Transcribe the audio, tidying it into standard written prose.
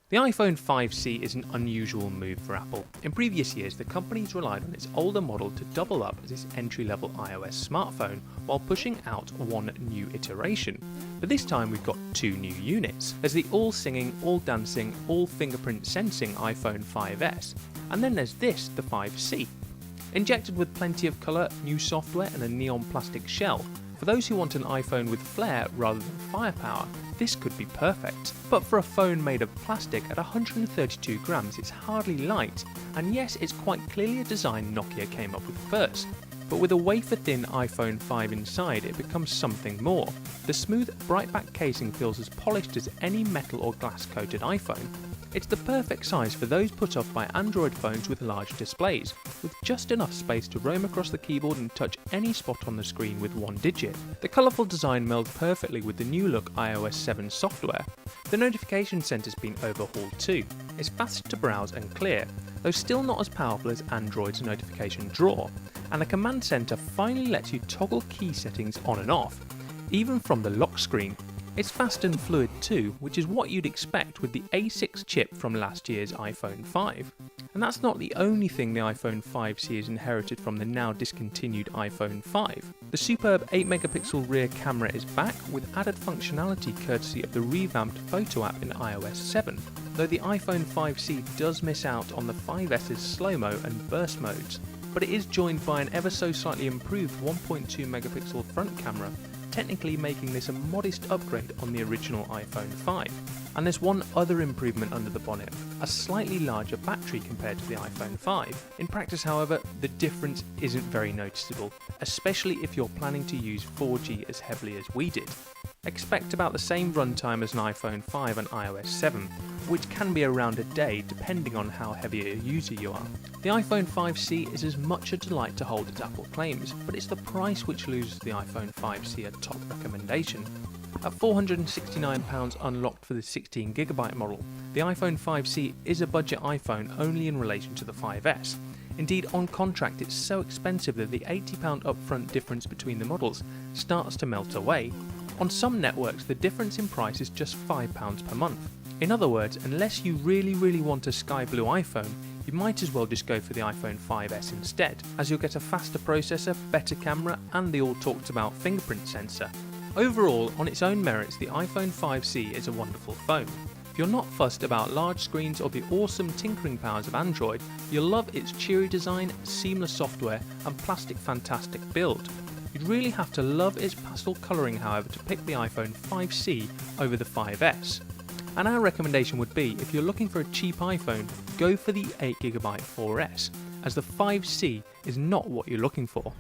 The iPhone 5C is an unusual move for Apple. In previous years, the company's relied on its older model to double up as its entry-level iOS smartphone while pushing out one new iteration. But this time we've got two new units. There's the all-singing, all-dancing, all-fingerprint sensing iPhone 5S, and then there's this, the 5C. Injected with plenty of colour, new software and a neon plastic shell, for those who want an iPhone with flair rather than firepower, this could be perfect. But for a phone made of plastic at 132 grams, it's hardly light, and yes, it's quite clearly a design Nokia came up with first. But with a wafer-thin iPhone 5 inside, it becomes something more. The smooth, bright-back casing feels as polished as any metal or glass-coated iPhone. It's the perfect size for those put off by Android phones with large displays, with just enough space to roam across the keyboard and touch any spot on the screen with one digit. The colourful design melds perfectly with the new look iOS 7 software. The notification centre's been overhauled too. It's fast to browse and clear, though still not as powerful as Android's notification drawer, and the command centre finally lets you toggle key settings on and off, even from the lock screen. It's fast and fluid too, which is what you'd expect with the A6 chip from last year's iPhone 5. And that's not the only thing the iPhone 5C has inherited from the now discontinued iPhone 5. The superb 8-megapixel rear camera is back with added functionality courtesy of the revamped photo app in iOS 7, though the iPhone 5C does miss out on the 5S's slow-mo and burst modes. But it is joined by an ever so slightly improved 1.2 megapixel front camera, technically making this a modest upgrade on the original iPhone 5. And there's one other improvement under the bonnet, a slightly larger battery compared to the iPhone 5. In practice, however, the difference isn't very noticeable, especially if you're planning to use 4G as heavily as we did. Expect about the same runtime as an iPhone 5 and iOS 7, which can be around a day depending on how heavy a user you are. The iPhone 5C is as much a delight to hold as Apple claims, but it's the price which loses the iPhone 5C a top recommendation. At £469 unlocked for the 16GB model, the iPhone 5C is a budget iPhone only in relation to the 5S. Indeed, on contract it's so expensive that the £80 upfront difference between the models starts to melt away. On some networks, the difference in price is just £5 per month. In other words, unless you really want a sky blue iPhone, you might as well just go for the iPhone 5S instead, as you'll get a faster processor, better camera, and the all talked about fingerprint sensor. Overall, on its own merits, the iPhone 5C is a wonderful phone. If you're not fussed about large screens or the awesome tinkering powers of Android, you'll love its cheery design, seamless software, and plastic fantastic build. You'd really have to love its pastel colouring, however, to pick the iPhone 5C over the 5S. And our recommendation would be, if you're looking for a cheap iPhone, go for the 8GB 4S, as the 5C is not what you're looking for.